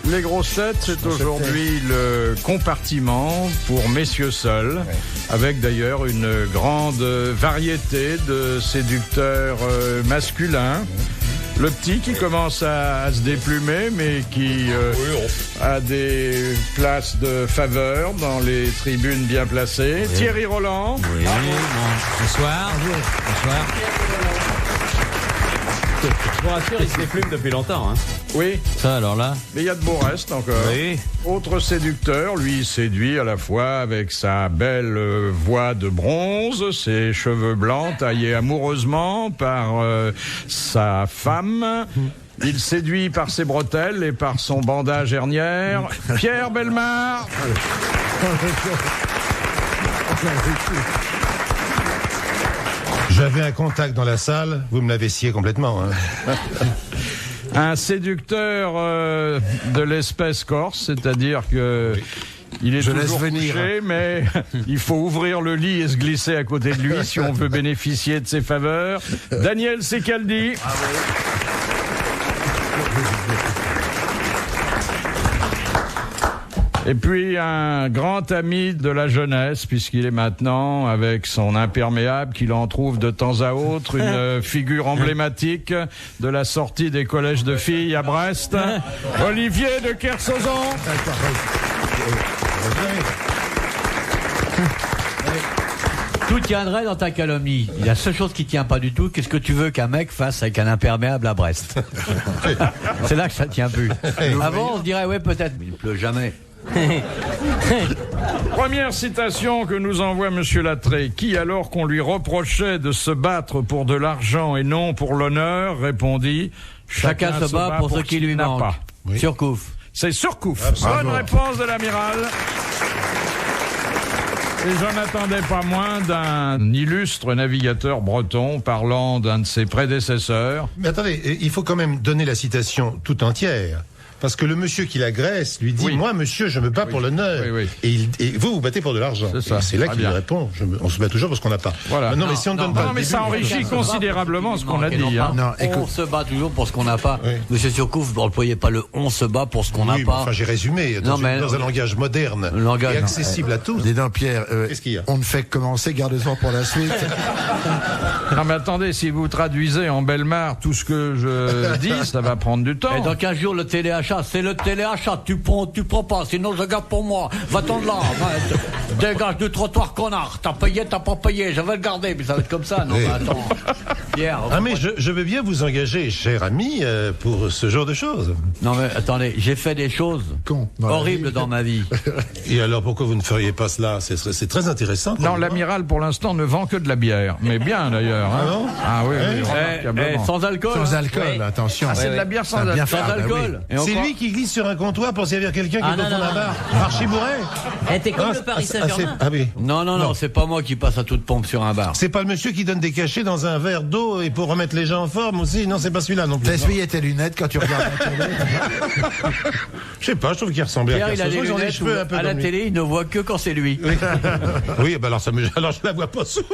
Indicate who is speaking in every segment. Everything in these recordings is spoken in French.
Speaker 1: Les grosses têtes, c'est aujourd'hui le compartiment pour messieurs seuls, avec d'ailleurs une grande variété de séducteurs masculins. Le petit qui commence à se déplumer, mais qui a des places de faveur dans les tribunes bien placées. Oui. Thierry Roland.
Speaker 2: Oui. Bonsoir. Bonsoir. Je vous rassure, il se déplume depuis longtemps. Hein.
Speaker 1: Oui.
Speaker 2: Ça, alors là.
Speaker 1: Mais il y a de beaux restes encore.
Speaker 2: Oui.
Speaker 1: Autre séducteur, lui, séduit à la fois avec sa belle voix de bronze, ses cheveux blancs taillés amoureusement par sa femme. Il séduit par ses bretelles et par son bandage hernière. Pierre Bellemare.
Speaker 3: J'avais un contact dans la salle, vous me l'avez scié complètement. Hein.
Speaker 1: Un séducteur de l'espèce corse, c'est-à-dire que il est toujours couché, mais il faut ouvrir le lit et se glisser à côté de lui si on veut bénéficier de ses faveurs. Daniel Secaldi. Et puis un grand ami de la jeunesse, puisqu'il est maintenant, avec son imperméable, qu'il en trouve de temps à autre, une figure emblématique de la sortie des collèges de filles à Brest, Olivier de Kersauzon.
Speaker 4: Tout tiendrait dans ta calomnie. La seule chose qui tient pas du tout, qu'est-ce que tu veux qu'un mec fasse avec un imperméable à Brest? C'est là que ça tient plus. Avant, on se dirait, ouais, peut-être, mais il pleut jamais.
Speaker 1: Première citation que nous envoie Monsieur Lattré, qui, alors qu'on lui reprochait de se battre pour de l'argent et non pour l'honneur, répondit «
Speaker 4: Chacun se bat pour ce qui lui manque. »
Speaker 3: Oui.
Speaker 4: Surcouf.
Speaker 1: C'est Surcouf. Bonne réponse de l'amiral. Et j'en attendais pas moins d'un illustre navigateur breton parlant d'un de ses prédécesseurs.
Speaker 3: Mais attendez, il faut quand même donner la citation tout entière. Parce que le monsieur qui l'agresse lui dit moi monsieur je me bats pour l'honneur et vous battez pour de l'argent. C'est là qu'il lui répond on se bat toujours pour ce qu'on n'a pas.
Speaker 1: Voilà.
Speaker 3: Mais si on donne pas
Speaker 1: mais ça enrichit considérablement ce qu'on a dit. Hein.
Speaker 4: Non, on se bat toujours pour ce qu'on n'a pas. Monsieur Surcouf, vous n'employez pas le on se bat pour ce qu'on n'a pas.
Speaker 3: Enfin j'ai résumé dans un langage moderne et accessible à tous.
Speaker 5: Dis donc Pierre,
Speaker 3: qu'est-ce qu'il y a?
Speaker 5: On ne fait que commencer, garde-en pour la suite.
Speaker 1: Non mais attendez, si vous traduisez en Bellemare tout ce que je dis, ça va prendre du temps.
Speaker 4: Et dans 15 jours le téléachat, c'est le téléachat, tu prends pas, sinon je garde pour moi. Va-t'en de là, dégage du trottoir connard, t'as pas payé, je vais le garder, mais ça va être comme ça, non, attends. Pierre,
Speaker 3: mais je veux bien vous engager, cher ami, pour ce genre de choses.
Speaker 4: Non mais attendez, j'ai fait des choses horribles dans ma vie.
Speaker 3: Et alors pourquoi vous ne feriez pas cela? C'est très intéressant.
Speaker 1: Non, l'amiral pour l'instant ne vend que de la bière, mais bien d'ailleurs. Hein.
Speaker 3: Ah non?
Speaker 1: Ah oui, remarquablement.
Speaker 4: Sans alcool.
Speaker 5: Sans alcool, attention.
Speaker 1: Ah, c'est de la bière sans alcool.
Speaker 4: Sans alcool.
Speaker 3: C'est lui qui glisse sur un comptoir pour servir quelqu'un qui est au fond d'un bar. Archibouret.
Speaker 6: T'es comme le Paris Saint-Germain.
Speaker 3: Ah oui.
Speaker 4: Non, c'est pas moi qui passe à toute pompe sur un bar.
Speaker 3: C'est pas le monsieur qui donne des cachets dans un verre d'eau et pour remettre les gens en forme aussi? Non, c'est pas celui-là non plus.
Speaker 5: T'as essuyé tes lunettes quand tu regardes la télé?
Speaker 3: Je sais pas, je trouve qu'il ressemblait
Speaker 4: Pierre,
Speaker 3: à Kersauzon.
Speaker 4: il a des cheveux un peu à la télé, il ne voit que quand c'est lui.
Speaker 3: Oui, alors je la vois pas souvent.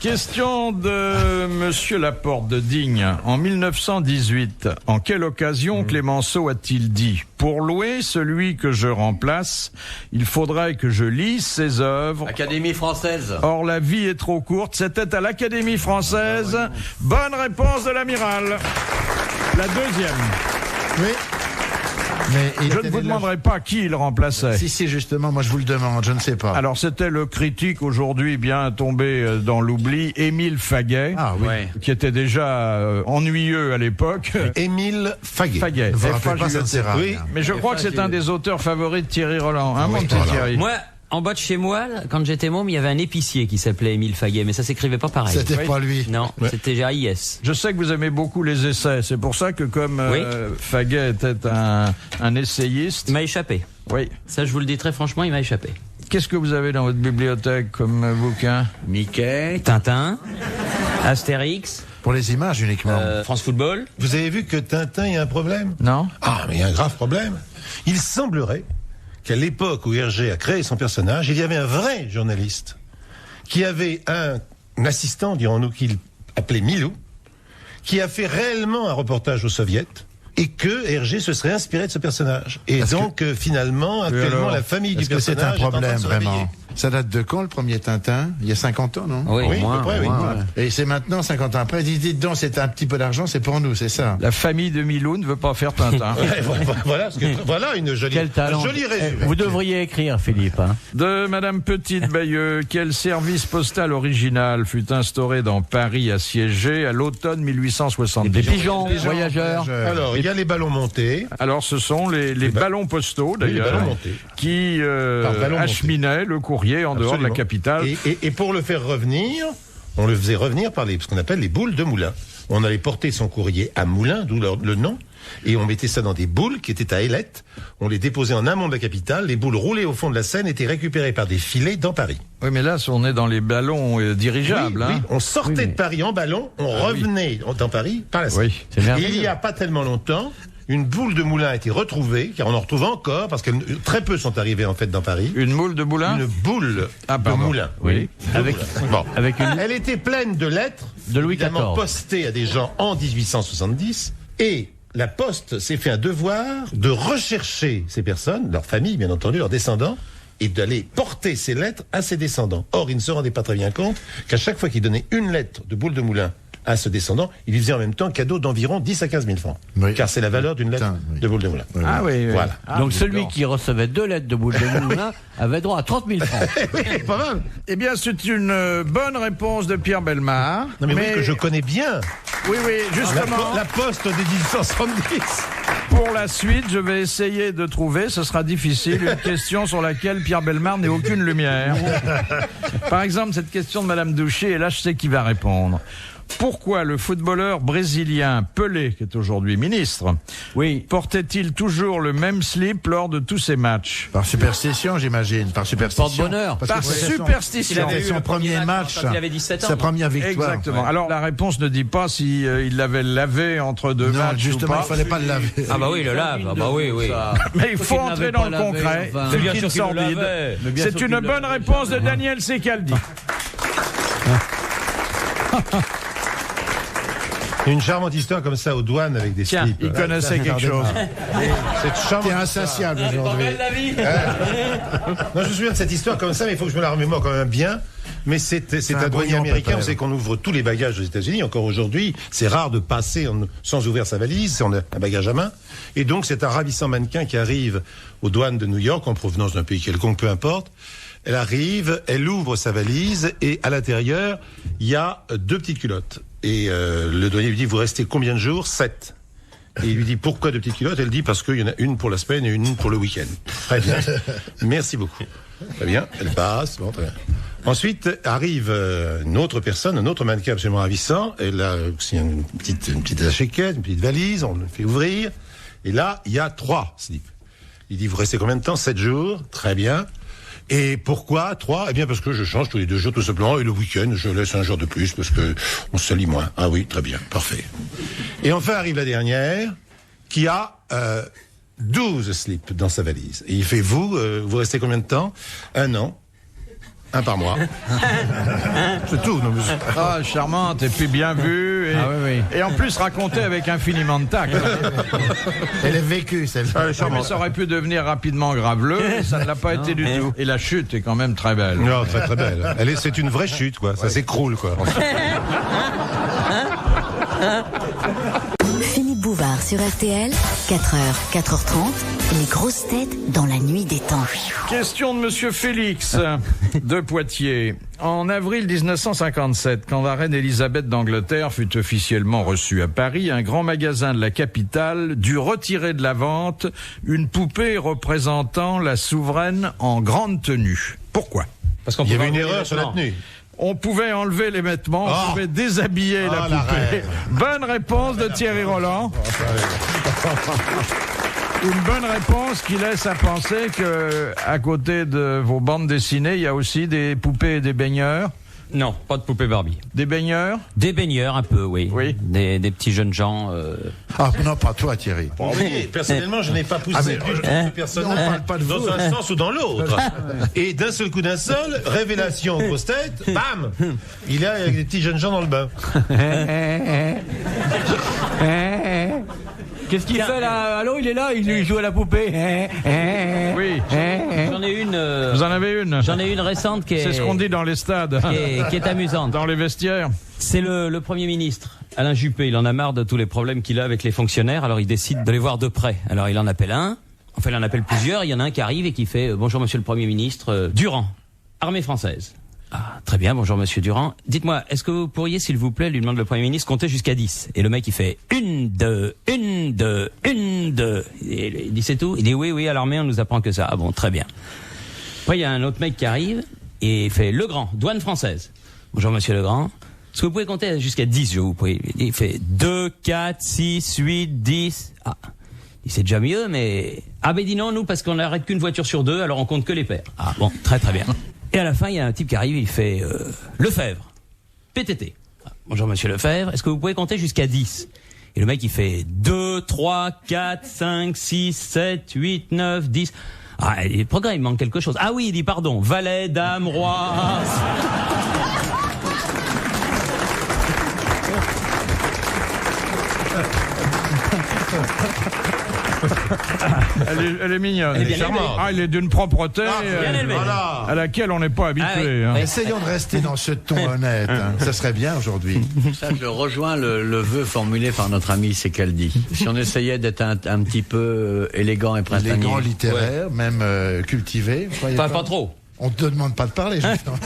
Speaker 1: Question de Monsieur Laporte de Digne. En 1918, en quelle occasion Clémenceau a-t-il dit « Pour louer celui que je remplace, il faudrait que je lise ses œuvres. »
Speaker 4: Académie française.
Speaker 1: Or, la vie est trop courte. C'était à l'Académie française. Bonne réponse de l'amiral. La deuxième.
Speaker 5: Oui. Mais
Speaker 1: je ne vous demanderai pas qui il remplaçait.
Speaker 5: Si, justement, moi je vous le demande, je ne sais pas.
Speaker 1: Alors c'était le critique aujourd'hui bien tombé dans l'oubli, Émile Faguet, qui était déjà ennuyeux à l'époque.
Speaker 3: Émile Faguet.
Speaker 5: Vous rappelez pas, ça ne sert à rien.
Speaker 1: Mais je crois que c'est un des auteurs favoris de Thierry Roland, mon petit Thierry.
Speaker 6: Moi, en bas de chez moi, quand j'étais môme, il y avait un épicier qui s'appelait Émile Faguet, mais ça s'écrivait pas pareil.
Speaker 5: C'était pas lui.
Speaker 6: Non, c'était AIS.
Speaker 1: Je sais que vous aimez beaucoup les essais, c'est pour ça que comme Faguet était un essayiste...
Speaker 6: Il m'a échappé.
Speaker 1: Oui.
Speaker 6: Ça, je vous le dis très franchement, il m'a échappé.
Speaker 1: Qu'est-ce que vous avez dans votre bibliothèque comme bouquin?
Speaker 4: Mickey,
Speaker 6: Tintin, Astérix.
Speaker 5: Pour les images uniquement.
Speaker 6: France Football.
Speaker 3: Vous avez vu que Tintin, il y a un problème?
Speaker 1: Non.
Speaker 3: Ah, mais il y a un grave problème. Il semblerait qu'à l'époque où Hergé a créé son personnage, il y avait un vrai journaliste qui avait un assistant, dirons-nous, qu'il appelait Milou, qui a fait réellement un reportage aux soviets et que Hergé se serait inspiré de ce personnage. Et donc, finalement, actuellement, la famille du personnage
Speaker 5: c'est un problème,
Speaker 3: est en train de se réveiller.
Speaker 5: vraiment. Ça date de quand, le premier Tintin? Il y a 50 ans, non?
Speaker 6: Oui,
Speaker 3: Oui, à peu près, oui.
Speaker 5: Et c'est maintenant, 50 ans après, dites donc, c'est un petit peu d'argent, c'est pour nous, c'est ça?
Speaker 1: La famille de Milou ne veut pas faire Tintin.
Speaker 3: Voilà une jolie,
Speaker 4: Quel talent.
Speaker 3: un joli résumé.
Speaker 4: Vous devriez écrire, Philippe. Hein.
Speaker 1: De Madame Petite-Bayeux, quel service postal original fut instauré dans Paris assiégé à l'automne 1870?
Speaker 4: Des pigeons, voyageurs.
Speaker 3: Alors, il y a les ballons montés.
Speaker 1: Alors, ce sont les ballons postaux,
Speaker 3: Oui, les
Speaker 1: d'ailleurs,
Speaker 3: ballons montés.
Speaker 1: qui
Speaker 3: ballons
Speaker 1: acheminaient le courrier en dehors de la
Speaker 3: Absolument.
Speaker 1: capitale.
Speaker 3: Et pour le faire revenir, on le faisait revenir par ce qu'on appelle les boules de moulin. On allait porter son courrier à Moulin, d'où le nom, et on mettait ça dans des boules qui étaient à ailettes. On les déposait en amont de la capitale. Les boules roulaient au fond de la Seine, étaient récupérées par des filets dans Paris.
Speaker 1: Oui, mais là, on est dans les ballons dirigeables.
Speaker 3: Oui,
Speaker 1: hein.
Speaker 3: on sortait de Paris en ballon, on revenait dans Paris par la Seine.
Speaker 1: Oui,
Speaker 4: c'est merveilleux.
Speaker 3: Il y a pas tellement longtemps, une boule de moulin a été retrouvée, car on en retrouve encore, parce que très peu sont arrivés en fait dans Paris.
Speaker 1: Une moule de boulin?
Speaker 3: Une boule de
Speaker 1: pardon.
Speaker 3: moulin.
Speaker 1: Oui.
Speaker 4: Avec,
Speaker 3: Bon.
Speaker 4: avec une
Speaker 3: Elle était pleine de lettres,
Speaker 4: de Louis
Speaker 3: évidemment
Speaker 4: XIV.
Speaker 3: postées à des gens en 1870, et la Poste s'est fait un devoir de rechercher ces personnes, leurs familles bien entendu, leurs descendants, et d'aller porter ces lettres à ses descendants. Or, ils ne se rendaient pas très bien compte qu'à chaque fois qu'il donnait une lettre de boule de moulin à ce descendant, il lui faisait en même temps cadeau d'environ 10 à 15 000 francs.
Speaker 5: Oui.
Speaker 3: Car c'est la valeur d'une lettre de boule de moulin.
Speaker 1: Ah oui, oui.
Speaker 3: Voilà.
Speaker 1: Ah,
Speaker 4: Donc celui
Speaker 1: d'accord.
Speaker 4: qui recevait 2 lettres de boule de moulin avait droit à 30 000 francs.
Speaker 3: Oui, pas mal.
Speaker 1: Eh bien, c'est une bonne réponse de Pierre Bellemare.
Speaker 3: Non mais oui, que je connais bien.
Speaker 1: Oui, justement.
Speaker 3: La Poste de 1870.
Speaker 1: Pour la suite, je vais essayer de trouver, ce sera difficile, une question sur laquelle Pierre Bellemare n'ait aucune lumière. Par exemple, cette question de Madame Douché, et là je sais qui va répondre. Pourquoi le footballeur brésilien Pelé, qui est aujourd'hui ministre, portait-il toujours le même slip lors de tous ses matchs?
Speaker 5: Par superstition, j'imagine. Par superstition.
Speaker 4: Porte-bonheur.
Speaker 5: Parce
Speaker 1: Par
Speaker 5: que c'est
Speaker 1: superstition.
Speaker 5: C'était son premier match.
Speaker 6: quand il avait 17 ans.
Speaker 5: Sa première victoire.
Speaker 1: Exactement.
Speaker 5: Ouais.
Speaker 1: Alors la réponse ne dit pas si il l'avait lavé entre deux
Speaker 5: Non,
Speaker 1: matchs
Speaker 5: justement,
Speaker 1: ou
Speaker 5: il
Speaker 1: pas.
Speaker 5: fallait pas le laver.
Speaker 6: Ah bah oui, il le lave. Ah bah oui, oui.
Speaker 1: Mais il faut
Speaker 4: qu'il
Speaker 1: entrer
Speaker 4: n'avait
Speaker 1: dans
Speaker 4: pas
Speaker 1: le
Speaker 4: lavé,
Speaker 1: concret.
Speaker 4: enfin.
Speaker 1: C'est
Speaker 6: Bien
Speaker 1: une
Speaker 6: sûr qu'il le
Speaker 1: sordide.
Speaker 6: lavait.
Speaker 4: Mais bien
Speaker 1: C'est
Speaker 4: sûr
Speaker 1: une
Speaker 4: qu'il le
Speaker 1: bonne
Speaker 4: lavait.
Speaker 1: réponse de Daniel Secaldi.
Speaker 3: Une charmante histoire comme ça aux douanes avec des slips.
Speaker 1: Il connaissait quelque chose.
Speaker 3: Cette charmante
Speaker 5: T'es
Speaker 3: histoire.
Speaker 5: insatiable aujourd'hui.
Speaker 3: Non, je me souviens de cette histoire comme ça, mais il faut que je me la remémore quand même bien. Mais c'est
Speaker 5: un
Speaker 3: un douanier
Speaker 5: brouillon,
Speaker 3: américain.
Speaker 5: peut-être.
Speaker 3: On sait qu'on ouvre tous les bagages aux États-Unis. Encore aujourd'hui, c'est rare de passer sans ouvrir sa valise. On a un bagage à main. Et donc, c'est un ravissant mannequin qui arrive aux douanes de New York, en provenance d'un pays quelconque, peu importe. Elle arrive, elle ouvre sa valise et à l'intérieur, il y a 2 petites culottes. Et le douanier lui dit, vous restez combien de jours? 7. Et il lui dit, pourquoi 2 petites culottes? Elle dit, parce qu'il y en a une pour la semaine et une pour le week-end. Très bien. Merci beaucoup. Très bien. Elle passe. Bon, très bien. Ensuite arrive une autre personne, un autre mannequin absolument ravissant. Elle a aussi une petite échiquette, une petite valise. On le fait ouvrir. Et là, il y a 3 slips. Il dit, vous restez combien de temps? 7 jours. Très bien. Et pourquoi 3? Eh bien, parce que je change tous les 2 jours, tout simplement. Et le week-end, je laisse un jour de plus parce que on se salit moins. Ah oui, très bien. Parfait. Et enfin arrive la dernière, qui a 12 slips dans sa valise. Et il fait, vous restez combien de temps? 1 an. 1 par mois. C'est tout. Non, mais...
Speaker 1: Ah, charmante, et puis bien vue. Et,
Speaker 4: Ah oui, oui.
Speaker 1: et en plus racontée avec infiniment de tact.
Speaker 5: Elle est vécue, celle-là.
Speaker 1: Mais ça aurait pu devenir rapidement graveleux, et ça ne l'a pas été du tout. Et la chute est quand même très belle.
Speaker 3: Non, très très belle. C'est une vraie chute, quoi. Ça s'écroule, quoi.
Speaker 7: Philippe Bouvard sur RTL, 4h, 4h30, les grosses têtes dans la nuit des temps.
Speaker 1: Question de Monsieur Félix de Poitiers. En avril 1957, quand la reine Elisabeth d'Angleterre fut officiellement reçue à Paris, un grand magasin de la capitale dut retirer de la vente une poupée représentant la souveraine en grande tenue. Pourquoi?
Speaker 6: Parce qu'on
Speaker 3: Il y avait
Speaker 6: pouvait
Speaker 3: une
Speaker 6: enlever
Speaker 3: erreur
Speaker 6: les
Speaker 3: sur la
Speaker 6: vêtements.
Speaker 3: tenue.
Speaker 1: On pouvait enlever les vêtements, on pouvait déshabiller la
Speaker 3: la
Speaker 1: poupée.
Speaker 3: reine.
Speaker 1: Bonne réponse de Thierry Roland. Une bonne réponse qui laisse à penser que, à côté de vos bandes dessinées, il y a aussi des poupées et des baigneurs.
Speaker 6: Non, pas de poupée Barbie.
Speaker 1: Des baigneurs?
Speaker 6: Des baigneurs un peu, oui.
Speaker 1: Oui.
Speaker 6: Des petits jeunes gens.
Speaker 5: Ah non, pas toi, Thierry.
Speaker 3: Bon, oui, personnellement, je n'ai pas poussé du tout ce personnage
Speaker 5: on parle pas de
Speaker 3: dans
Speaker 5: vous.
Speaker 3: un sens ou dans l'autre. Et d'un seul coup d'un seul, révélation grosse tête, bam, il est avec des petits jeunes gens dans le bain.
Speaker 4: Qu'est-ce qu'il fait là? Allô, il est là, il joue à la poupée.
Speaker 1: Oui.
Speaker 6: J'en ai une.
Speaker 1: Vous en avez une?
Speaker 6: J'en ai une récente qui est.
Speaker 1: C'est ce qu'on dit dans les stades.
Speaker 6: Qui est amusante.
Speaker 1: Dans les vestiaires.
Speaker 6: C'est le Premier ministre, Alain Juppé. Il en a marre de tous les problèmes qu'il a avec les fonctionnaires, alors il décide de les voir de près. Alors il en appelle un, enfin il en appelle plusieurs, il y en a un qui arrive et qui fait « Bonjour monsieur le Premier ministre, Durand, armée française ». Ah, très bien, bonjour monsieur Durand. Dites-moi, est-ce que vous pourriez, s'il vous plaît, lui demande le Premier ministre, compter jusqu'à 10 ? Et le mec il fait « 1, 2, 1, 2, 1, 2 ». Il dit « C'est tout ?» Il dit « Oui, à l'armée on nous apprend que ça ». Ah bon, très bien. Après il y a un autre mec qui arrive et il fait « Legrand, douane française ». Bonjour monsieur Legrand. Est-ce que vous pouvez compter jusqu'à 10, je vous prie? Il fait 2, 4, 6, 8, 10. Ah, c'est déjà mieux, mais... Ah ben il dit non, nous, parce qu'on n'arrête qu'une voiture sur 2, alors on compte que les paires. Ah bon, très bien. Et à la fin, il y a un type qui arrive, il fait Lefebvre, PTT. Ah, bonjour monsieur Lefebvre, est-ce que vous pouvez compter jusqu'à 10? Et le mec, il fait 2, 3, 4, 5, 6, 7, 8, 9, 10... Ah, il progrès, il manque quelque chose. Ah oui, il dit pardon, valet, dame, roi...
Speaker 1: Elle est mignonne.
Speaker 6: Elle est charmante.
Speaker 1: Ah, elle est d'une propreté
Speaker 5: Voilà.
Speaker 1: à laquelle on n'est pas habitué.
Speaker 6: oui.
Speaker 5: Essayons de rester dans ce ton honnête. Ça serait bien aujourd'hui.
Speaker 4: Ça, je rejoins le vœu formulé par notre ami Sekaldi. Si on essayait d'être un petit peu élégant et printanier.
Speaker 5: Élégant, littéraire, même cultivé.
Speaker 6: Pas trop.
Speaker 5: On te demande pas de parler, justement.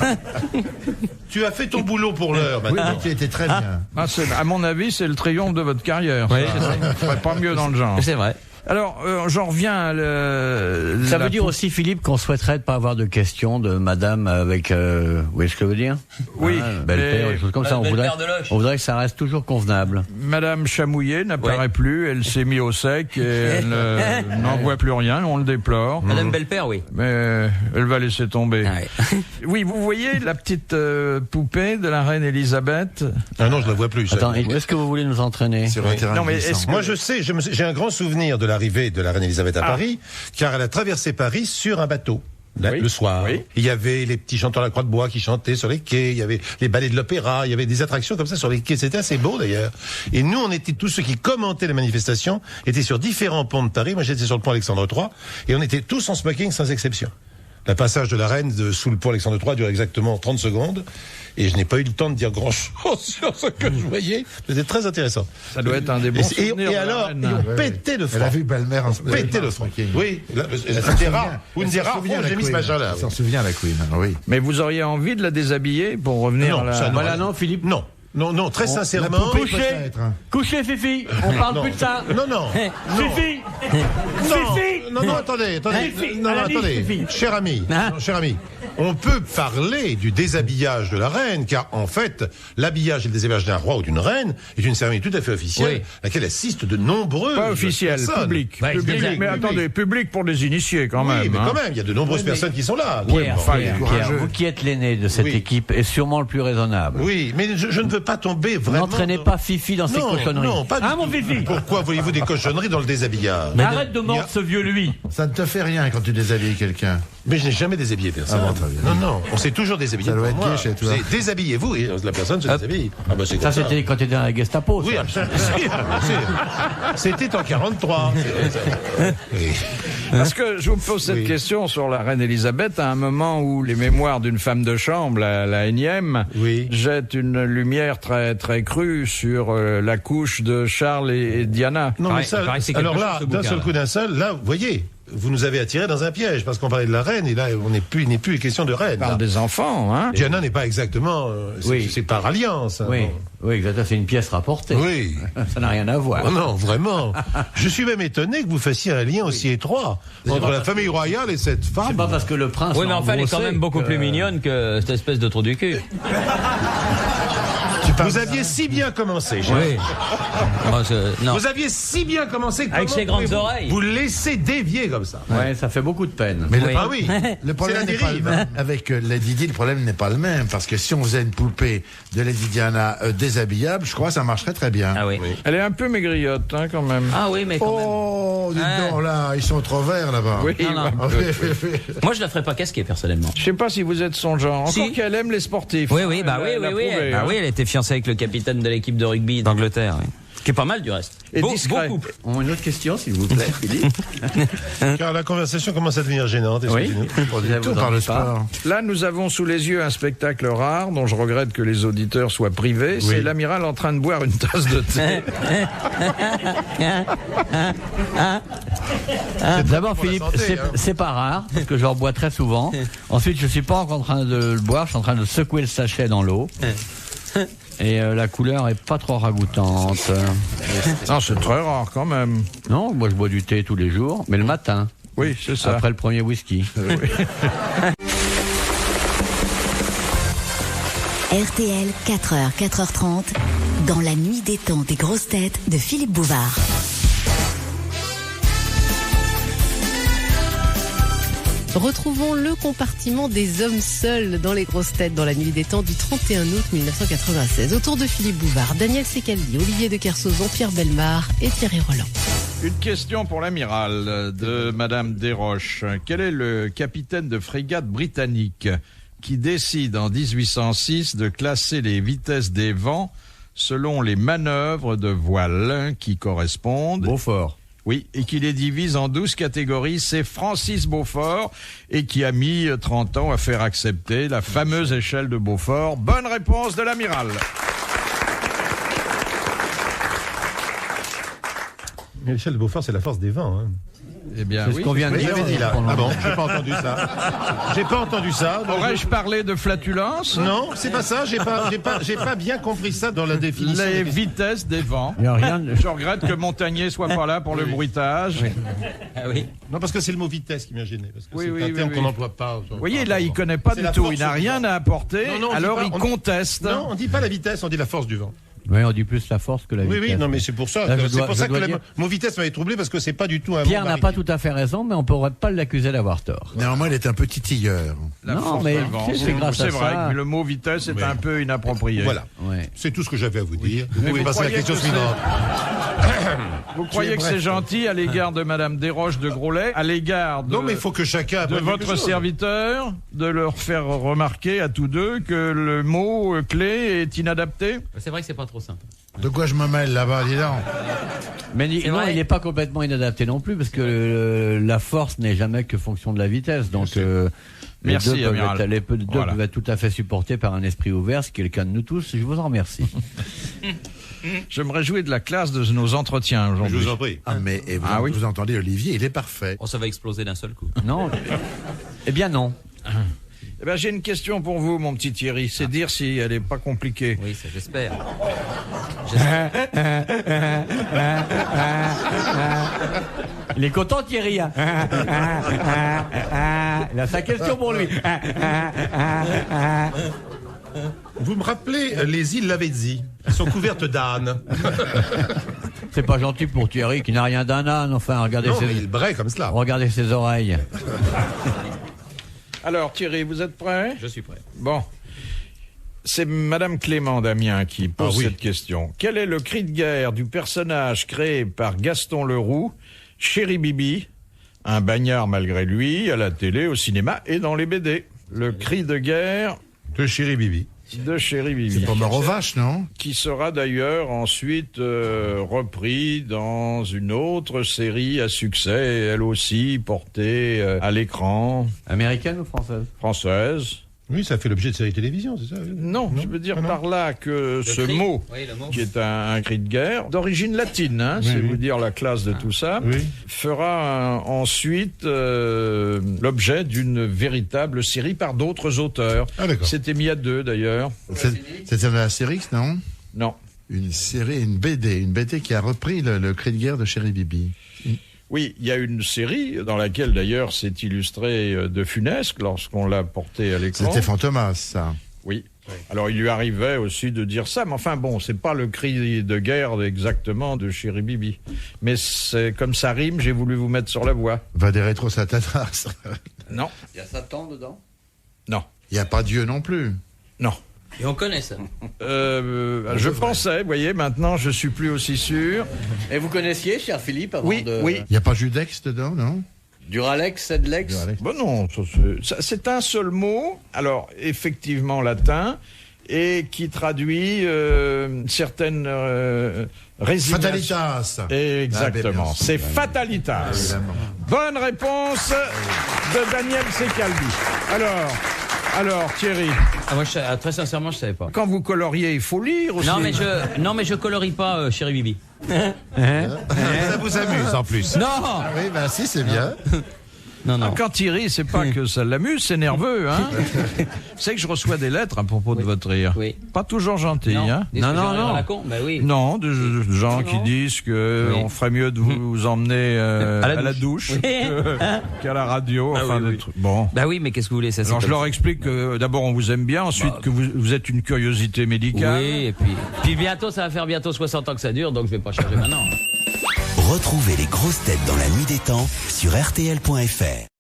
Speaker 3: Tu as fait ton boulot pour l'heure,
Speaker 5: Oui,
Speaker 3: maintenant.
Speaker 5: qui était très bien.
Speaker 1: Ah, à mon avis, c'est le triomphe de votre carrière.
Speaker 6: Oui,
Speaker 1: ça. Pas mieux dans le genre.
Speaker 6: C'est vrai.
Speaker 1: Alors, j'en reviens à
Speaker 4: Ça veut dire aussi, Philippe, qu'on souhaiterait ne pas avoir de questions de madame avec... vous voyez ce que ça veut dire?
Speaker 1: Oui.
Speaker 4: Belle-père, des choses comme ça. On
Speaker 6: Belle-père de Loche.
Speaker 4: voudrait que ça reste toujours convelle.
Speaker 1: Madame Chamouillet n'apparaît plus, elle s'est mise au sec et elle n'en voit plus rien, on le déplore.
Speaker 6: Madame Belle-Père, oui.
Speaker 1: Mais elle va laisser tomber.
Speaker 6: Ah ouais.
Speaker 1: Oui, vous voyez la petite poupée de la reine Elisabeth?
Speaker 3: Ah non, je la vois plus.
Speaker 4: Attends, est-ce que vous voulez nous entraîner?
Speaker 5: Sur un terrain
Speaker 1: Non, mais
Speaker 5: glissant.
Speaker 1: est-ce que-
Speaker 3: Moi, je sais, j'ai un grand souvenir de l'arrivée de la reine Elisabeth à Paris, car elle a traversé Paris sur un bateau.
Speaker 1: Oui.
Speaker 3: Le soir.
Speaker 1: Oui.
Speaker 3: Il y avait les petits chanteurs à la Croix de Bois qui chantaient sur les quais, il y avait les ballets de l'opéra, il y avait des attractions comme ça sur les quais. C'était assez beau d'ailleurs. Et nous, on était tous ceux qui commentaient les manifestations, étaient sur différents ponts de Paris. Moi, j'étais sur le pont Alexandre III, et on était tous en smoking sans exception. Le passage de la reine sous le pont Alexandre III dure exactement 30 secondes, et je n'ai pas eu le temps de dire grand-chose sur ce que je voyais. C'était très intéressant.
Speaker 1: Ça doit être un des bons souvenirs de
Speaker 3: Et
Speaker 1: la
Speaker 3: alors,
Speaker 1: reine.
Speaker 3: ils ont pété le
Speaker 5: Elle a
Speaker 3: franc.
Speaker 5: vu belle-mère en
Speaker 3: Pété le franc.
Speaker 5: smoking.
Speaker 3: Oui, une des rares fois où j'ai mis ce machin-là.
Speaker 5: Elle s'en souvient, la Queen. Oui.
Speaker 1: Mais vous auriez envie de la déshabiller pour revenir
Speaker 3: Non,
Speaker 1: à la...
Speaker 3: ça, non.
Speaker 4: Voilà, non, Philippe?
Speaker 3: Non, très sincèrement.
Speaker 5: poupée peut-être, hein.
Speaker 4: Couchez, Fifi. On parle
Speaker 3: Non.
Speaker 4: plus de ça.
Speaker 3: Non.
Speaker 4: Fifi.
Speaker 3: Non, attendez.
Speaker 4: Fifi.
Speaker 3: Non,
Speaker 4: Allez,
Speaker 3: attendez.
Speaker 4: Fifi.
Speaker 3: Cher ami,
Speaker 6: Ah.
Speaker 3: cher ami, on peut parler du déshabillage de la reine, car en fait, l'habillage et le déshabillage d'un roi ou d'une reine est une cérémonie tout à fait officielle,
Speaker 6: Oui.
Speaker 3: à laquelle assistent de nombreux
Speaker 1: Pas officiel, public.
Speaker 6: Ouais,
Speaker 1: Public.
Speaker 6: exact.
Speaker 1: Mais attendez, public pour les initiés quand
Speaker 3: Oui,
Speaker 1: même.
Speaker 3: mais
Speaker 1: hein.
Speaker 3: quand même, il y a de nombreuses personnes qui sont là.
Speaker 4: Pierre,
Speaker 1: enfin,
Speaker 4: Pierre, vous qui êtes l'aîné de cette
Speaker 3: Oui.
Speaker 4: équipe est sûrement le plus raisonnable.
Speaker 3: Oui, mais je ne veux pas tomber vraiment.
Speaker 4: N'entraînez pas Fifi dans ses cochonneries.
Speaker 3: Non, pas du
Speaker 4: Hein,
Speaker 3: tout.
Speaker 4: mon Fifi?
Speaker 3: Pourquoi voyez-vous des cochonneries dans le déshabillage?
Speaker 4: Arrête de mordre ce vieux lui.
Speaker 5: Ça ne te fait rien quand tu déshabilles quelqu'un.
Speaker 3: Mais je n'ai jamais déshabillé personne.
Speaker 5: Ah bon, très bien.
Speaker 3: Non, on s'est toujours déshabillé.
Speaker 5: Ça doit
Speaker 3: pour
Speaker 5: être
Speaker 3: moi.
Speaker 5: gay chez toi.
Speaker 3: C'est déshabillez-vous et la personne se déshabille. Ah bah c'est
Speaker 4: Ça,
Speaker 3: comme
Speaker 4: c'était quand tu étais dans la Gestapo.
Speaker 3: Oui,
Speaker 4: ça.
Speaker 3: absolument. C'était en 43. Oui.
Speaker 1: Parce que je vous pose cette
Speaker 3: Oui.
Speaker 1: question sur la reine Elisabeth à un moment où les mémoires d'une femme de chambre, la énième,
Speaker 3: Oui.
Speaker 1: jettent une lumière très très crue sur la couche de Charles et Diana.
Speaker 3: Non, mais
Speaker 6: Il paraît que c'est quelque
Speaker 3: alors
Speaker 6: chose,
Speaker 3: là,
Speaker 6: ce
Speaker 3: d'un
Speaker 6: bouquin,
Speaker 3: seul
Speaker 6: là.
Speaker 3: coup d'un seul, là, vous voyez, vous nous avez attirés dans un piège, parce qu'on parlait de la reine, et là, il n'est plus question de reine.
Speaker 1: On parle
Speaker 3: là.
Speaker 1: des enfants, hein.
Speaker 3: Diana n'est pas exactement,
Speaker 4: Oui.
Speaker 3: c'est par alliance. hein,
Speaker 4: Oui,
Speaker 3: non.
Speaker 4: oui, exactement. C'est une pièce rapportée.
Speaker 3: Oui.
Speaker 4: Ça n'a rien à voir.
Speaker 3: Oh non, vraiment. Je suis même étonné que vous fassiez un lien aussi étroit entre la famille royale et cette
Speaker 4: C'est
Speaker 3: femme.
Speaker 4: pas parce que le prince.
Speaker 6: Oui, mais
Speaker 4: l'a
Speaker 6: enfin, elle est quand
Speaker 4: engrossé
Speaker 6: même beaucoup
Speaker 4: que-
Speaker 6: plus mignonne que cette espèce de trou du cul.
Speaker 3: Vous aviez si bien commencé, cher.
Speaker 6: Oui. Non.
Speaker 3: Vous aviez si bien commencé.
Speaker 6: Avec
Speaker 3: comment
Speaker 6: ses grandes
Speaker 3: pouvez-vous
Speaker 6: oreilles.
Speaker 3: Vous laissez dévier comme ça.
Speaker 4: Ouais, ça fait beaucoup de peine.
Speaker 5: Mais
Speaker 6: Oui.
Speaker 3: Ah oui.
Speaker 5: le problème
Speaker 3: C'est la
Speaker 5: n'est pas le
Speaker 3: dérive.
Speaker 5: même. Avec Lady Di, le problème n'est pas le même. Parce que si on faisait une poupée de Lady Diana déshabillable, je crois que ça marcherait très bien.
Speaker 6: Ah oui.
Speaker 1: Elle est un peu maigrillotte, hein, quand même.
Speaker 6: Ah oui, mais quand même.
Speaker 5: Oh, dites
Speaker 6: Ouais.
Speaker 5: donc, là, ils sont trop verts là-bas.
Speaker 1: Oui,
Speaker 6: Non, non.
Speaker 1: ouais.
Speaker 5: Ah, oui.
Speaker 6: Moi, je la ferais pas casquer, personnellement.
Speaker 1: Je sais pas si vous êtes son genre. Encore
Speaker 6: Si.
Speaker 1: qu'elle aime les sportifs.
Speaker 6: Oui, oui, bah
Speaker 1: Elle
Speaker 6: oui,
Speaker 1: l'a
Speaker 6: oui, oui.
Speaker 1: prouvé,
Speaker 6: Bah
Speaker 1: hein.
Speaker 6: oui, elle était fiancée avec le capitaine de l'équipe de rugby d'Angleterre. Oui. qui est pas mal du reste.
Speaker 1: Et discret.
Speaker 4: Une autre question, s'il vous plaît, Philippe.
Speaker 3: Car la conversation commence à devenir gênante.
Speaker 4: Oui.
Speaker 5: Tout par le sport.
Speaker 1: Là, nous avons sous les yeux un spectacle rare dont je regrette que les auditeurs soient privés. C'est l'amiral en train de boire une tasse de thé.
Speaker 4: D'abord, Philippe, c'est pas rare, parce que j'en bois très souvent. Ensuite, je suis pas encore en train de le boire, je suis en train de secouer le sachet dans l'eau. Et la couleur est pas trop ragoûtante.
Speaker 1: Non, c'est très rare quand même.
Speaker 4: Non, moi je bois du thé tous les jours, mais le matin.
Speaker 1: Oui, c'est ça.
Speaker 4: Après le premier whisky.
Speaker 7: RTL, 4h, 4h30, dans la nuit des temps des grosses têtes de Philippe Bouvard.
Speaker 8: Retrouvons le compartiment des hommes seuls dans les grosses têtes dans la nuit des temps du 31 août 1996. Autour de Philippe Bouvard, Daniel Secaldi, Olivier de Kersauzon, Pierre Bellemare et Thierry Roland.
Speaker 1: Une question pour l'amiral de Madame Desroches. Quel est le capitaine de frégate britannique qui décide en 1806 de classer les vitesses des vents selon les manœuvres de voile qui correspondent?
Speaker 4: Beaufort.
Speaker 1: Oui, et qui les divise en 12 catégories. C'est Francis Beaufort et qui a mis 30 ans à faire accepter la fameuse échelle de Beaufort. Bonne réponse de l'amiral.
Speaker 3: L'échelle de Beaufort, c'est la force des vents. Hein.
Speaker 1: Eh bien,
Speaker 4: c'est ce qu'on vient de dire.
Speaker 3: J'avais dit là. Ah bon, j'ai pas entendu ça. J'ai pas entendu ça.
Speaker 1: Aurais-je parlé de flatulence?
Speaker 3: Non, c'est pas ça. J'ai pas bien compris ça dans la définition.
Speaker 1: Les vitesses des vents.
Speaker 4: Il y a rien de...
Speaker 1: Je regrette que Montagnier soit pas là pour le bruitage.
Speaker 4: Oui.
Speaker 6: Ah oui.
Speaker 3: Non, parce que c'est le mot vitesse qui m'a gêné. Parce que
Speaker 1: Oui,
Speaker 3: c'est
Speaker 1: oui,
Speaker 3: un
Speaker 1: oui,
Speaker 3: terme
Speaker 1: oui.
Speaker 3: qu'on n'emploie pas.
Speaker 1: Vous voyez, là, il connaît pas
Speaker 3: C'est
Speaker 1: du
Speaker 3: la
Speaker 1: tout.
Speaker 3: force
Speaker 1: Il n'a
Speaker 3: du
Speaker 1: rien
Speaker 3: vent.
Speaker 1: à apporter.
Speaker 3: Non,
Speaker 1: alors
Speaker 3: on dit
Speaker 1: il
Speaker 3: pas-
Speaker 1: conteste.
Speaker 3: Non, on dit pas la vitesse, on dit la force du vent.
Speaker 4: Oui, on dit plus la force que la vitesse.
Speaker 3: Oui, non, mais c'est pour ça.
Speaker 4: Là,
Speaker 3: C'est pour ça que
Speaker 4: dire...
Speaker 3: mon vitesse m'avait troublé parce que c'est pas du tout un
Speaker 4: Pierre
Speaker 3: mot
Speaker 4: n'a pas tout à fait raison, mais on pourrait pas l'accuser d'avoir tort.
Speaker 5: Néanmoins, il est un petit tilleur.
Speaker 1: La
Speaker 4: Non,
Speaker 1: force
Speaker 4: mais
Speaker 1: des vents.
Speaker 4: c'est grâce à
Speaker 1: C'est vrai
Speaker 4: ça.
Speaker 1: que le mot vitesse est un peu inapproprié.
Speaker 3: Voilà.
Speaker 4: Ouais.
Speaker 3: C'est tout ce que j'avais à vous dire. Vous
Speaker 1: Mais
Speaker 3: pouvez
Speaker 1: vous
Speaker 3: passer à la
Speaker 1: croyez
Speaker 3: question
Speaker 1: que
Speaker 3: suivante.
Speaker 1: Vous croyez que c'est gentil à l'égard de Madame Desroches de Groslay, à l'égard de,
Speaker 3: Non, mais il faut que chacun
Speaker 1: de
Speaker 3: apprenne quelque
Speaker 1: votre
Speaker 3: chose.
Speaker 1: serviteur, de leur faire remarquer à tous deux que le mot clé est inadapté?
Speaker 6: C'est vrai que c'est pas trop simple.
Speaker 5: De quoi je me mêle là-bas, dis donc?
Speaker 4: Mais non,
Speaker 6: vrai.
Speaker 4: il n'est pas complètement inadapté non plus, parce que la force n'est jamais que fonction de la vitesse. Donc,
Speaker 1: Merci,
Speaker 4: les deux,
Speaker 1: amiral.
Speaker 4: les deux
Speaker 1: Voilà.
Speaker 4: peuvent être tout à fait supportés par un esprit ouvert, ce qui est le cas de nous tous. Je vous en remercie.
Speaker 1: Je me réjouis de la classe de nos entretiens
Speaker 3: Je
Speaker 1: aujourd'hui.
Speaker 3: vous en prie.
Speaker 5: Ah, mais et vous,
Speaker 1: Ah oui.
Speaker 5: vous entendez Olivier, il est parfait.
Speaker 6: Oh, ça va exploser d'un seul coup.
Speaker 4: Non. Eh bien, non.
Speaker 1: Eh ben, j'ai une question pour vous, mon petit Thierry. C'est dire si elle n'est pas compliquée.
Speaker 6: Oui, ça j'espère.
Speaker 4: Il est content, Thierry. Hein. Il a sa question pour lui.
Speaker 3: Vous me rappelez les îles Lavezzi. Elles sont couvertes d'ânes.
Speaker 4: C'est pas gentil pour Thierry qui n'a rien d'un âne. Enfin, regardez,
Speaker 3: Non, mais il braie comme cela.
Speaker 4: regardez ses oreilles.
Speaker 1: Alors, Thierry, vous êtes prêt?
Speaker 6: Je suis prêt.
Speaker 1: Bon. C'est Madame Clément d'Amiens qui pose
Speaker 3: oui.
Speaker 1: cette question. Quel est le cri de guerre du personnage créé par Gaston Leroux, Chéri Bibi, un bagnard malgré lui, à la télé, au cinéma et dans les BD? Le cri de guerre
Speaker 3: De Chéri Bibi.
Speaker 1: de Chéri Bibi.
Speaker 5: C'est pas mort aux vaches, non?
Speaker 1: Qui sera d'ailleurs ensuite repris dans une autre série à succès, elle aussi portée à l'écran,
Speaker 4: Américaine ou française?
Speaker 1: française.
Speaker 3: Oui, ça fait l'objet de séries télévision, c'est ça?
Speaker 1: Non, je veux dire
Speaker 3: Ah non.
Speaker 1: par là que ce
Speaker 6: cri.
Speaker 1: mot,
Speaker 6: Oui, le mot.
Speaker 1: qui est un cri de guerre, d'origine latine, hein, c'est
Speaker 3: oui.
Speaker 1: vous dire la classe de tout ça,
Speaker 3: Oui.
Speaker 1: fera ensuite l'objet d'une véritable série par d'autres auteurs.
Speaker 3: Ah, d'accord.
Speaker 1: C'était mis à deux d'ailleurs.
Speaker 5: C'était la série, non?
Speaker 1: Non.
Speaker 5: Une série, une BD qui a repris le cri de guerre de Chéri Bibi.
Speaker 1: Oui, il y a une série dans laquelle d'ailleurs c'est illustré de Funès lorsqu'on l'a porté à l'écran.
Speaker 5: C'était Fantomas, ça.
Speaker 1: Oui. Alors il lui arrivait aussi de dire ça, mais enfin bon, c'est pas le cri de guerre exactement de Chéri Bibi. Mais c'est comme ça rime, j'ai voulu vous mettre sur la voie.
Speaker 5: Va des rétro Satanas.
Speaker 1: Non,
Speaker 4: Il y a Satan dedans?
Speaker 1: non,
Speaker 5: Il n'y a pas Dieu non plus.
Speaker 1: non.
Speaker 6: Et on connaît ça.
Speaker 1: Je pensais, vous voyez, maintenant je suis plus aussi sûr.
Speaker 4: Et vous connaissiez, cher Philippe, avant
Speaker 1: Oui,
Speaker 4: de...
Speaker 1: oui.
Speaker 5: Il n'y a pas Judex dedans, non?
Speaker 4: Duralex, Sedlex.
Speaker 5: Duralex.
Speaker 1: Bon non, c'est un seul mot, alors effectivement latin, et qui traduit certaines résignations.
Speaker 5: Fatalitas.
Speaker 1: Exactement, c'est fatalitas.
Speaker 5: Évidemment.
Speaker 1: Bonne réponse de Daniel Secaldi. Alors Thierry.
Speaker 6: Moi, très sincèrement, je savais pas.
Speaker 1: Quand vous coloriez, il faut lire aussi.
Speaker 6: Non, mais je colorie pas, chérie Bibi.
Speaker 3: Ça vous amuse en plus.
Speaker 6: Non.
Speaker 3: Ah oui, ben si, c'est bien.
Speaker 6: Non.
Speaker 1: Quand Thierry, c'est pas que ça l'amuse, c'est nerveux, hein. Vous savez que je reçois des lettres à propos de votre rire.
Speaker 6: Oui.
Speaker 1: Pas toujours gentilles, hein.
Speaker 6: Non. Bah oui.
Speaker 1: Non, de gens qui disent que on ferait mieux de vous emmener à la douche qu'à la radio, des trucs. Bon.
Speaker 6: Bah oui, mais qu'est-ce que vous voulez, ça?
Speaker 1: Alors je leur explique que d'abord on vous aime bien, ensuite que vous êtes une curiosité médicale.
Speaker 6: Oui, et puis bientôt, ça va faire bientôt 60 ans que ça dure, donc je vais pas changer maintenant.
Speaker 9: Retrouvez les grosses têtes dans la nuit des temps sur RTL.fr.